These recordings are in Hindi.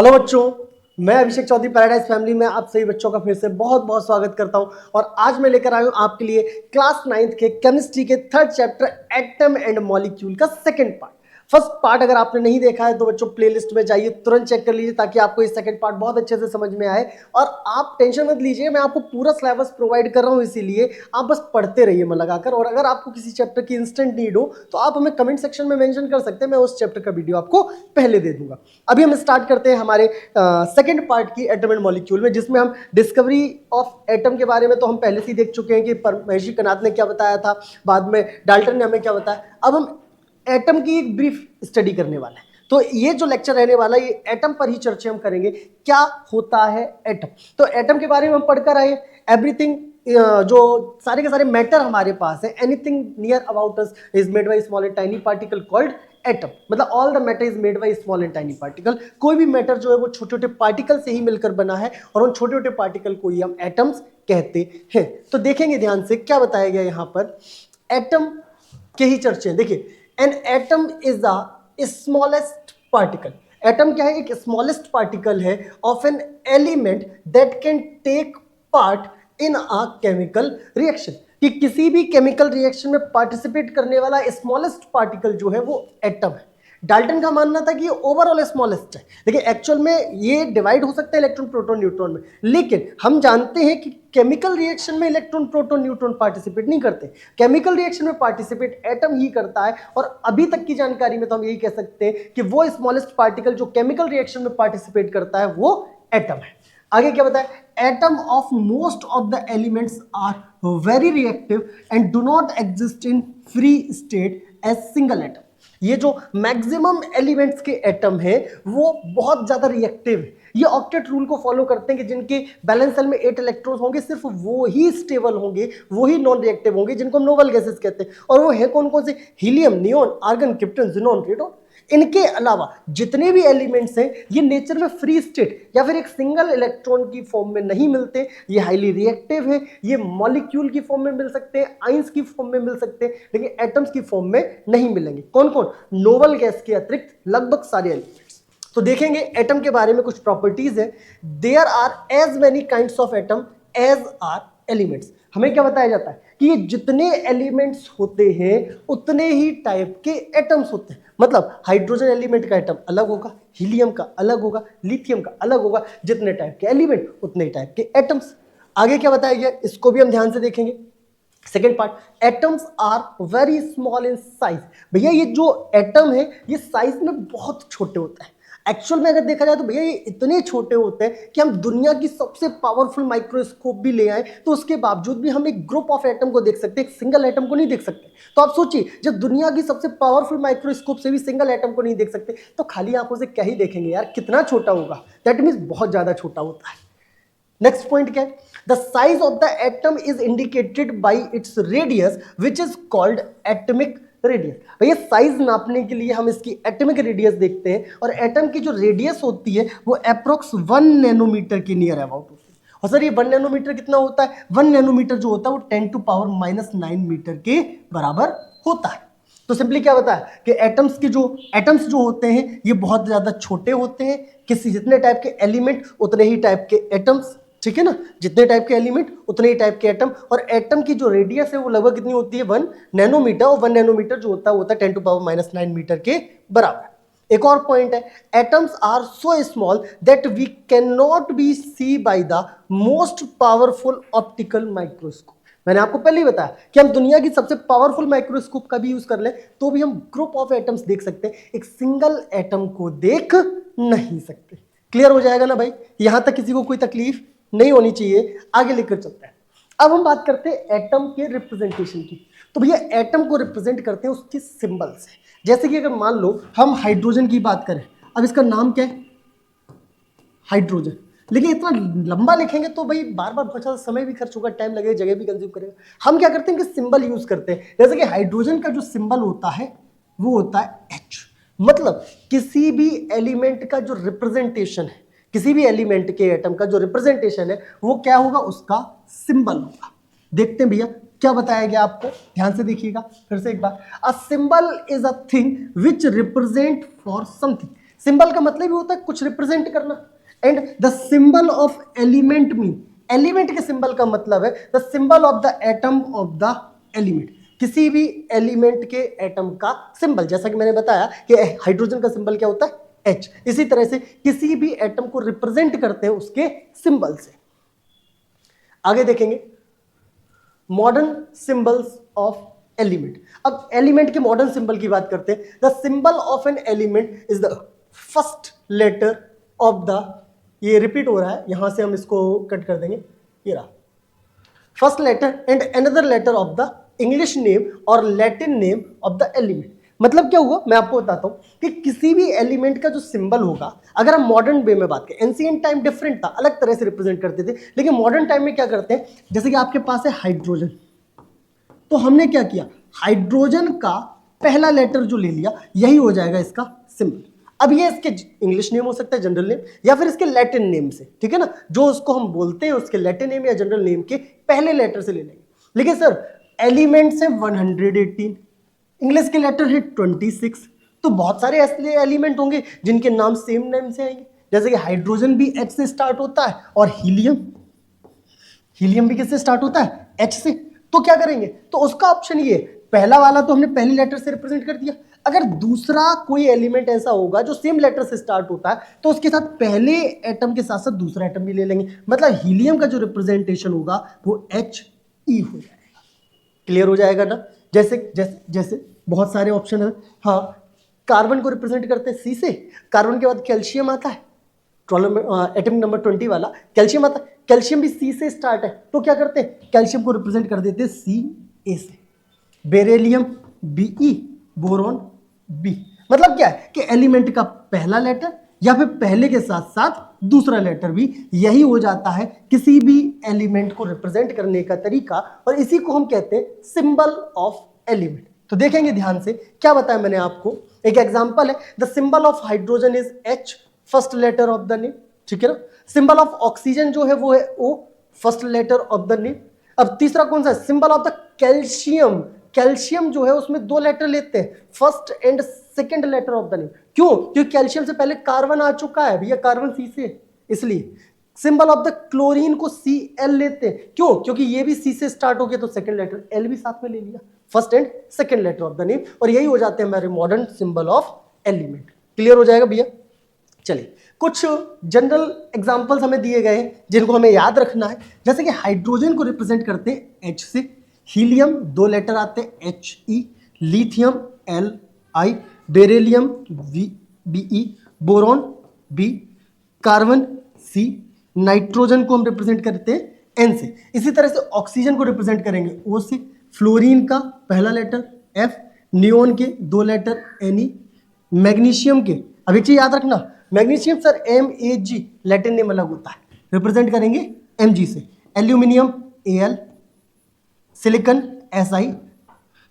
हेलो बच्चों, मैं अभिषेक चौधरी पैराडाइज फैमिली में आप सभी बच्चों का फिर से बहुत बहुत स्वागत करता हूं। और आज मैं लेकर आया हूं आपके लिए क्लास 9th के केमिस्ट्री के 3rd chapter atom and molecule का सेकंड पार्ट। फर्स्ट पार्ट अगर आपने नहीं देखा है तो बच्चों प्लेलिस्ट में जाइए, तुरंत चेक कर लीजिए ताकि आपको इस सेकंड पार्ट बहुत अच्छे से समझ में आए। और आप टेंशन मत लीजिए, मैं आपको पूरा सिलेबस प्रोवाइड कर रहा हूं, इसीलिए आप बस पढ़ते रहिए मन लगाकर। और अगर आपको किसी चैप्टर की इंस्टेंट नीड हो तो आप हमें कमेंट सेक्शन में मेंशन कर सकते हैं, मैं उस चैप्टर का वीडियो आपको पहले दे दूंगा। अभी हम स्टार्ट करते हैं हमारे सेकंड पार्ट की एटम एंड मॉलिक्यूल में, जिसमें हम डिस्कवरी ऑफ एटम के बारे में तो हम पहले से ही देख चुके हैं कि महर्षि कनात ने क्या बताया था, बाद में डाल्टन ने हमें क्या बताया। अब हम एटम की एक ब्रीफ स्टडी करने वाले हैं। तो ये जो लेक्चर रहने वाला है ये एटम पर ही चर्चा हम करेंगे, क्या होता है एटम। तो एटम के बारे में हम पढ़कर आए, एवरीथिंग जो सारे के सारे मैटर हमारे पास है, anything near about us is made by small and tiny particle called atom. मतलब all the matter is made by small and tiny particle. कोई भी मैटर जो है वो छोटे छोटे पार्टिकल से ही मिलकर बना है और उन छोटे छोटे पार्टिकल को ही हम एटम्स कहते हैं। तो देखेंगे ध्यान से क्या बताया गया यहाँ पर, एटम के ही चर्चे। देखिए, an atom is the smallest particle. Atom क्या है? एक स्मॉलेस्ट पार्टिकल है of an element that can take part in a chemical reaction. कि किसी भी केमिकल रिएक्शन में पार्टिसिपेट करने वाला स्मॉलेस्ट पार्टिकल जो है वो एटम है। डाल्टन का मानना था कि ये ओवरऑल स्मॉलेस्ट है। देखिए, एक्चुअल में ये डिवाइड हो सकता है इलेक्ट्रॉन प्रोटॉन न्यूट्रॉन में, लेकिन हम जानते हैं कि केमिकल रिएक्शन में इलेक्ट्रॉन प्रोटॉन न्यूट्रॉन पार्टिसिपेट नहीं करते। केमिकल रिएक्शन में पार्टिसिपेट एटम ही करता है। और अभी तक की जानकारी में तो हम यही कह सकते हैं कि वो स्मॉलेस्ट पार्टिकल जो केमिकल रिएक्शन में पार्टिसिपेट करता है वो एटम है। आगे क्या बताया, atom of most of the elements are very reactive and do not exist in free state as single atom. ये जो मैक्सिमम एलिमेंट्स के एटम है वो बहुत ज्यादा रिएक्टिव है। ये ऑक्टेट रूल को फॉलो करते हैं कि जिनके बैलेंस सेल में 8 इलेक्ट्रॉन्स होंगे सिर्फ वो ही स्टेबल होंगे, वो ही नॉन रिएक्टिव होंगे, जिनको हम नोबल गैसेस कहते हैं। और वो है कौन कौन से? Helium, neon, argon, krypton, xenon, radon. इनके अलावा जितने भी एलिमेंट्स हैं ये नेचर में फ्री स्टेट या फिर एक सिंगल इलेक्ट्रॉन की फॉर्म में नहीं मिलते। ये हाईली रिएक्टिव है। ये मॉलिक्यूल की फॉर्म में मिल सकते हैं, आइंस की फॉर्म में मिल सकते हैं, लेकिन एटम्स की फॉर्म में नहीं मिलेंगे। कौन कौन? नोबल गैस के अतिरिक्त लगभग सारे एलिमेंट्स। तो देखेंगे एटम के बारे में कुछ प्रॉपर्टीज है। There are as many kinds of atom as are elements. हमें क्या बताया जाता है कि ये जितने एलिमेंट्स होते हैं उतने ही टाइप के एटम्स होते हैं। मतलब हाइड्रोजन एलिमेंट का एटम अलग होगा, हीलियम का अलग होगा, लिथियम का अलग होगा। जितने टाइप के एलिमेंट उतने ही टाइप के एटम्स। आगे क्या बताया गया इसको भी हम ध्यान से देखेंगे। Second part, atoms are very small in size. भैया ये जो एटम है ये साइज में बहुत छोटे होता है। एक्चुअल में अगर देखा जाए तो भैया ये इतने छोटे होते हैं कि हम दुनिया की सबसे पावरफुल माइक्रोस्कोप भी ले आए तो उसके बावजूद भी हम एक ग्रुप ऑफ एटम को देख सकते हैं, एक सिंगल एटम को नहीं देख सकते। तो आप सोचिए, जब दुनिया की सबसे पावरफुल माइक्रोस्कोप से भी सिंगल एटम को नहीं देख सकते तो खाली आंखों से क्या ही देखेंगे यार, कितना छोटा होगा। दैट मीन्स बहुत ज्यादा छोटा होता है। नेक्स्ट पॉइंट क्या है? The size of the atom is indicated by its radius which is called atomic radius. भैया साइज नापने के लिए हम इसकी एटमिक रेडियस देखते हैं और एटम की जो रेडियस होती है वो अप्रोक्स 1 नैनोमीटर के नियर अबाउट होती है। और सर ये 1 नैनोमीटर कितना होता है? 1 नैनोमीटर जो होता है वो 10⁻⁻⁹ मीटर के बराबर होता है। तो सिंपली क्या बताया कि एटम्स जो होते हैं ये बहुत ज्यादा छोटे होते हैं। किसी जितने टाइप के एलिमेंट उतने ही टाइप के एटम्स, ठीक है ना? जितने टाइप के एलिमेंट उतने ही टाइप के एटम। और एटम की जो रेडियस है वो लगभग कितनी होती है? 1 नैनोमीटर। और 1 नैनोमीटर जो होता है वो होता है 10⁻⁹ मीटर के बराबर। एक और पॉइंट है, atoms are so small that we can not be see by the most powerful optical microscope. मैंने आपको पहले ही बताया कि हम दुनिया की सबसे पावरफुल माइक्रोस्कोप का भी यूज कर ले तो भी हम ग्रुप ऑफ एटम्स देख सकते हैं, एक सिंगल एटम को देख नहीं सकते। क्लियर हो जाएगा ना भाई? यहां तक किसी को कोई तकलीफ नहीं होनी चाहिए। आगे लेकर चलते हैं। अब हम बात करते हैं एटम के रिप्रेजेंटेशन की। तो भैया एटम को रिप्रेजेंट करते हैं उसके सिंबल से। जैसे कि अगर मान लो हम हाइड्रोजन की बात करें, अब इसका नाम क्या है? हाइड्रोजन। लेकिन इतना लंबा लिखेंगे तो भाई बार बार बहुत ज्यादा समय भी खर्च होगा, टाइम लगेगा, जगह भी कंज्यूम करेगा। हम क्या करते हैं कि सिंबल यूज करते हैं। जैसे कि हाइड्रोजन का जो सिंबल होता है वो होता है H। मतलब किसी भी एलिमेंट का जो रिप्रेजेंटेशन है, किसी भी एलिमेंट के एटम का जो रिप्रेजेंटेशन है वो क्या होगा? उसका सिंबल होगा। देखते हैं भैया क्या बताया गया आपको, ध्यान से देखिएगा फिर से एक बार। A symbol is a thing which represent for something. Symbol का मतलब ही होता है कुछ रिप्रेजेंट करना। And the symbol of element mean, element के सिंबल का मतलब है the symbol of the atom of the element, किसी भी एलिमेंट के एटम का सिंबल। जैसा कि मैंने बताया कि हाइड्रोजन का सिंबल क्या होता है, H। इसी तरह से किसी भी एटम को रिप्रेजेंट करते हैं उसके सिंबल से। आगे देखेंगे मॉडर्न सिंबल्स ऑफ एलिमेंट। अब एलिमेंट के मॉडर्न सिंबल की बात करते हैं। The symbol of an element is the first letter of the, ये रिपीट हो रहा है, यहां से हम इसको कट कर देंगे, ये रहा, first letter and another letter of the English name और Latin name of the element. मतलब क्या हुआ, मैं आपको बताता हूं कि किसी भी एलिमेंट का जो सिंबल होगा, अगर हम मॉडर्न वे में बात करें, एंशिएंट टाइम डिफरेंट था, अलग तरह से रिप्रेजेंट करते थे, लेकिन मॉडर्न टाइम में क्या करते हैं, जैसे कि आपके पास है हाइड्रोजन, तो हमने क्या किया, हाइड्रोजन का पहला लेटर जो ले लिया, यही हो जाएगा इसका सिंबल। अब ये इसके इंग्लिश नेम हो सकता है, जनरल नेम, या फिर इसके लैटिन नेम से, ठीक है ना, जो उसको हम बोलते हैं उसके लैटिन नेम या जनरल नेम के पहले लेटर से ले लेंगे। लेकिन सर एलिमेंट्स है 118, इंग्लिश के लेटर है 26, तो बहुत सारे ऐसे एलिमेंट होंगे जिनके नाम सेम नेम से आएंगे। जैसे कि हाइड्रोजन भी H से स्टार्ट होता है और हीलियम, हीलियम भी किससे स्टार्ट होता है, H से। तो क्या करेंगे, तो उसका ऑप्शन ये, पहला वाला तो हमने पहले लेटर से रिप्रेजेंट कर दिया। अगर दूसरा कोई एलिमेंट ऐसा होगा जो सेम लेटर से स्टार्ट होता है, तो उसके साथ पहले एटम के साथ साथ दूसरा एटम भी ले लेंगे। मतलब हीलियम का जो रिप्रेजेंटेशन होगा वो He हो जाएगा। क्लियर हो जाएगा ना। जैसे जैसे जैसे बहुत सारे ऑप्शन है। हाँ, कार्बन को रिप्रेजेंट करते हैं C से, कार्बन के बाद कैल्शियम आता है, एटम नंबर 20 वाला कैल्शियम आता है, कैल्शियम भी C से स्टार्ट है, तो क्या करते हैं, कैल्शियम को रिप्रेजेंट कर देते हैं Ca से। Beryllium Be, boron B। मतलब क्या है कि एलिमेंट का पहला लेटर या फिर पहले के साथ साथ दूसरा लेटर भी, यही हो जाता है किसी भी एलिमेंट को रिप्रेजेंट करने का तरीका, और इसी को हम कहते हैं सिंबल ऑफ एलिमेंट। तो देखेंगे ध्यान से, क्या बताया मैंने आपको, एक एग्जांपल है, the symbol of hydrogen is H, first letter of the name, ठीक है ना। सिंबल ऑफ ऑक्सीजन जो है वो है O, first letter of the name. अब तीसरा कौन सा है, symbol of the calcium, calcium जो है उसमें 2 लेटर लेते हैं, first and second letter of the name. क्यों, क्योंकि कैल्शियम से पहले कार्बन आ चुका है भैया, कार्बन C से, इसलिए। सिंबल ऑफ द क्लोरीन को Cl लेते हैं, क्यों, क्योंकि ये भी C से स्टार्ट हो गया, तो सेकंड लेटर L भी साथ में ले लिया, first and second letter of the name, और यही हो जाते हैं हमारे modern symbol of element. Clear हो जाएगा भैया। चलिए, कुछ जनरल एग्जांपल्स हमें दिए गए हैं जिनको हमें याद रखना है। जैसे कि हाइड्रोजन को रिप्रेजेंट करते हैं H से, हीलियम 2 लेटर आते हैं He, lithium Li, beryllium Be, boron B, carbon C, nitrogen को हम रिप्रेजेंट करते हैं N से। इसी तरह से ऑक्सीजन को रिप्रेजेंट करेंगे O से, फ्लोरीन का पहला लेटर F, नियोन के 2 लेटर Ne, मैग्नीशियम के, अब एक चीज याद रखना, magnesium sir Mag, Latin name अलग होता है, रिप्रेजेंट करेंगे Mg से, aluminium Al, silicon Si,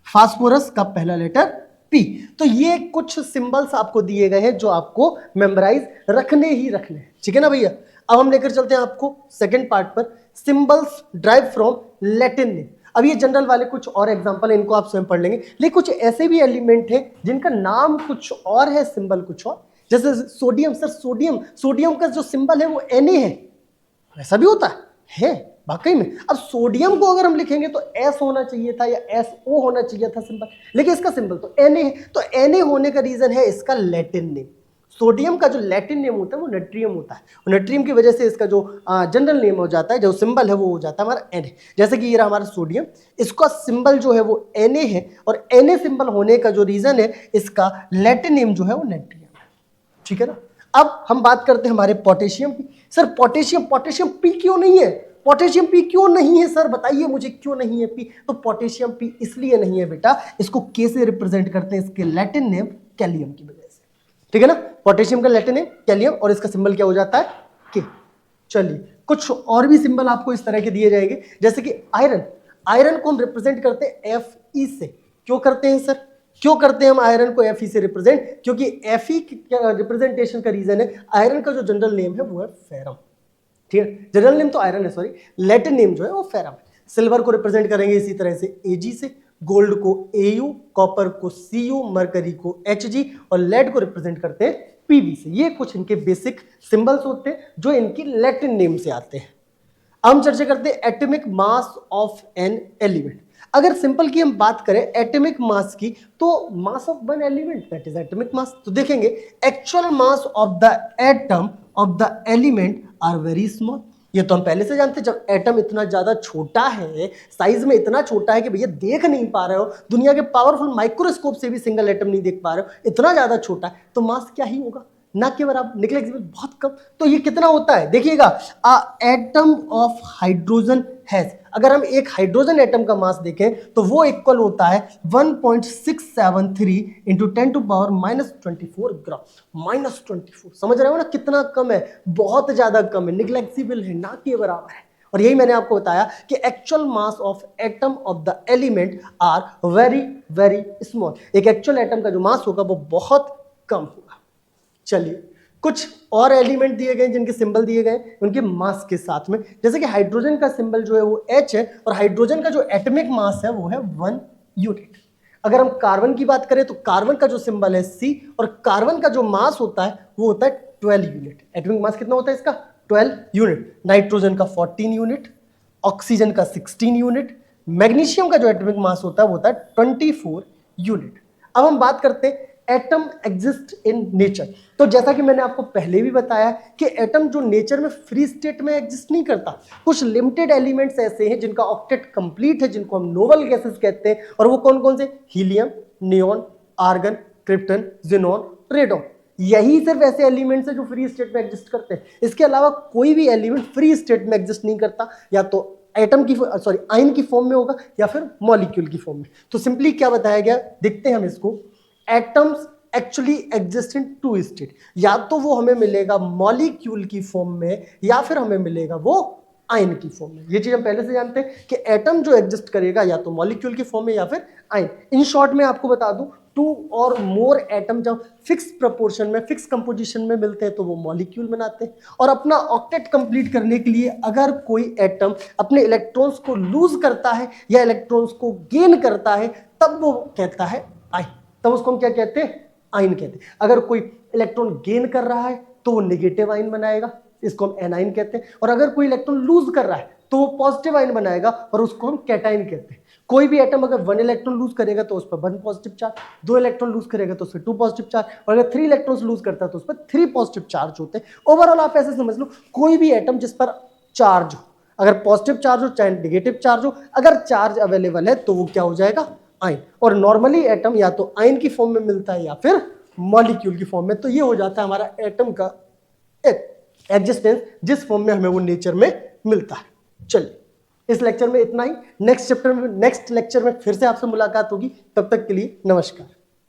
phosphorus का पहला लेटर P। तो ये कुछ सिंबल्स आपको दिए गए हैं जो आपको मेमोराइज रखने ही रखने हैं, ठीक है ना भैया। अब हम लेकर चलते हैं आपको सेकंड पार्ट पर, symbols drive from Latin name. अब ये जनरल वाले कुछ और एग्जांपल, इनको आप स्वयं पढ़ लेंगे, लेकिन कुछ ऐसे भी एलिमेंट हैं जिनका नाम कुछ और है, सिंबल कुछ और। जैसे सोडियम, सर सोडियम का जो सिंबल है वो Na है, ऐसा भी होता है वाकई में। अब सोडियम को अगर हम लिखेंगे तो S होना चाहिए था या SO होना चाहिए था सिंबल, लेकिन इसका सिंबल तो Na है। तो Na होने का रीजन है इसका लैटिन नेम। सोडियम का जो लैटिन नेम होता है वो नेट्रियम होता है, और नेट्रियम की वजह से इसका जो जनरल नेम हो जाता है, जो सिंबल है वो हो जाता है हमारा Na। जैसे कि ये रहा हमारा सोडियम, इसका सिंबल जो है वो Na है, और Na सिंबल होने का जो रीजन है, इसका लैटिन नेम जो है वो नेट्रियम है, ठीक है ना। अब हम बात करते हैं हमारे पोटेशियम की। सर पोटेशियम P क्यों नहीं है, पोटेशियम P क्यों नहीं है सर, बताइए मुझे क्यों नहीं है P। तो पोटेशियम P इसलिए नहीं है बेटा, इसको K से रिप्रेजेंट करते हैं, इसके लैटिन नेम कैलियम की वजह से, ठीक है ना। पोटेशियम का लैटिन नेम कैलियम, और इसका सिंबल क्या हो जाता है, K। चलिए, कुछ और भी सिंबल आपको इस तरह के दिए जाएंगे, जैसे कि आयरन को हम रिप्रेजेंट करते हैं Fe से। क्यों करते हैं सर, क्यों करते हैं हम आयरन को Fe से रिप्रेजेंट, क्योंकि Fe रिप्रेजेंटेशन का रीजन है, आयरन का जो जनरल नेम है वो है फेरम, ठीक है। जनरल नेम तो आयरन है, सॉरी, लैटिन नेम जो है वो फेरम है। सिल्वर को रिप्रेजेंट करेंगे इसी तरह से Ag से, गोल्ड को Au, कॉपर को Cu, मरकरी को Hg, और लेड को रिप्रेजेंट करते हैं पीवी से। ये कुछ इनके बेसिक सिंबल्स होते हैं जो इनकी लैटिन नेम से आते हैं। अब हम चर्चा करते हैं atomic mass of an element. अगर सिंपल की हम बात करें एटॉमिक मास की, तो mass of one element that is atomic mass. तो देखेंगे actual mass of the atom of the element are very small. ये तो हम पहले से जानते हैं, जब एटम इतना ज्यादा छोटा है, साइज में इतना छोटा है कि भैया देख नहीं पा रहे हो, दुनिया के पावरफुल माइक्रोस्कोप से भी सिंगल एटम नहीं देख पा रहे हो, इतना ज्यादा छोटा है, तो मास क्या ही होगा, ना के बराबर, निकलेगा बहुत कम। तो ये कितना होता है देखिएगा, एटम ऑफ हाइड्रोजन हैज, अगर हम एक हाइड्रोजन एटम का मास देखें तो वो इक्वल होता है 1.673 इंटू 10⁻⁻24 ग्राम। -24, समझ रहे हो ना कितना कम है, बहुत ज्यादा कम है, निग्लेक्सिबल है, ना के बराबर है। और यही मैंने आपको बताया कि actual mass of atom of the element are very very small. एक एक्चुअल एटम का जो मास होगा वो बहुत कम होगा। चलिए, कुछ और एलिमेंट दिए गए जिनके सिंबल दिए गए उनके मास के साथ में, जैसे कि हाइड्रोजन का सिंबल जो है वो H है, और हाइड्रोजन का जो एटॉमिक मास है वो है 1 यूनिट। अगर हम कार्बन की बात करें तो कार्बन का जो सिंबल है C, और कार्बन का जो मास होता है वो होता है 12 यूनिट। एटॉमिक मास कितना होता है इसका, 12 यूनिट। नाइट्रोजन का 14 यूनिट, ऑक्सीजन का 16 यूनिट, मैग्नीशियम का जो एटॉमिक मास होता है वो होता है 24 यूनिट। अब हम बात करते हैं एटम एग्जिस्ट इन नेचर। तो जैसा कि मैंने आपको पहले भी बताया कि एटम जो नेचर में फ्री स्टेट में एग्जिस्ट नहीं करता, कुछ लिमिटेड एलिमेंट्स ऐसे हैं जिनका ऑक्टेट कंप्लीट है, जिनको हम नोबल गैसेस कहते हैं। और वो कौन कौन से, helium, neon, argon, krypton, xenon, radon. यही सिर्फ ऐसे एलिमेंट्स हैं जो फ्री स्टेट में एग्जिस्ट करते हैं। इसके अलावा कोई भी एलिमेंट फ्री स्टेट में एग्जिस्ट नहीं करता, या तो एटम की आयन की फॉर्म में होगा या फिर मॉलिक्यूल की फॉर्म में। तो सिंपली क्या बताया गया, देखते हैं हम इसको। Atoms actually exist in 2 state, या तो वो हमें मिलेगा मॉलिक्यूल की फॉर्म में या फिर हमें मिलेगा वो आयन की फॉर्म में। ये चीज हम पहले से जानते हैं कि एटम जो एग्जिस्ट करेगा या तो मॉलिक्यूल की फॉर्म में या फिर आयन। इन शॉर्ट में आपको बता दूं, 2 और मोर एटम जब फिक्स प्रोपोर्शन में, फिक्स कंपोजिशन में मिलते हैं तो वो मॉलिक्यूल बनाते हैं। और अपना ऑक्टेट कंप्लीट करने के लिए अगर कोई एटम अपने इलेक्ट्रॉन्स को लूज करता है या इलेक्ट्रॉन्स को गेन करता है, तब वो कहता है आयन, तब उसको हम क्या कहते हैं, आयन कहते हैं। अगर कोई इलेक्ट्रॉन गेन कर रहा है तो वो नेगेटिव आयन बनाएगा, इसको हम एनाइन कहते हैं। और अगर कोई इलेक्ट्रॉन लूज कर रहा है तो वो पॉजिटिव आयन बनाएगा और उसको हम कैटाइन कहते हैं। कोई भी एटम अगर 1 इलेक्ट्रॉन लूज करेगा तो उस पर 1 पॉजिटिव चार्ज, 2 इलेक्ट्रॉन लूज करेगा तो उस पर 2 पॉजिटिव चार्ज, और अगर 3 इलेक्ट्रॉन्स लूज करता है तो उस पर 3 पॉजिटिव चार्ज होते हैं। ओवरऑल आप ऐसे समझ लो, कोई भी एटम जिस पर चार्ज हो, अगर पॉजिटिव चार्ज हो चाहे नेगेटिव चार्ज हो, अगर चार्ज अवेलेबल है तो वो क्या हो जाएगा, आयन। और नॉर्मली एटम या तो आयन की फॉर्म में मिलता है या फिर मॉलिक्यूल की फॉर्म में। तो ये हो जाता है हमारा एटम का एग्जिस्टेंस, जिस फॉर्म में हमें वो नेचर में मिलता है। चलिए, इस लेक्चर में इतना ही। नेक्स्ट लेक्चर में फिर से आपसे मुलाकात होगी। तब तक के लिए नमस्कार।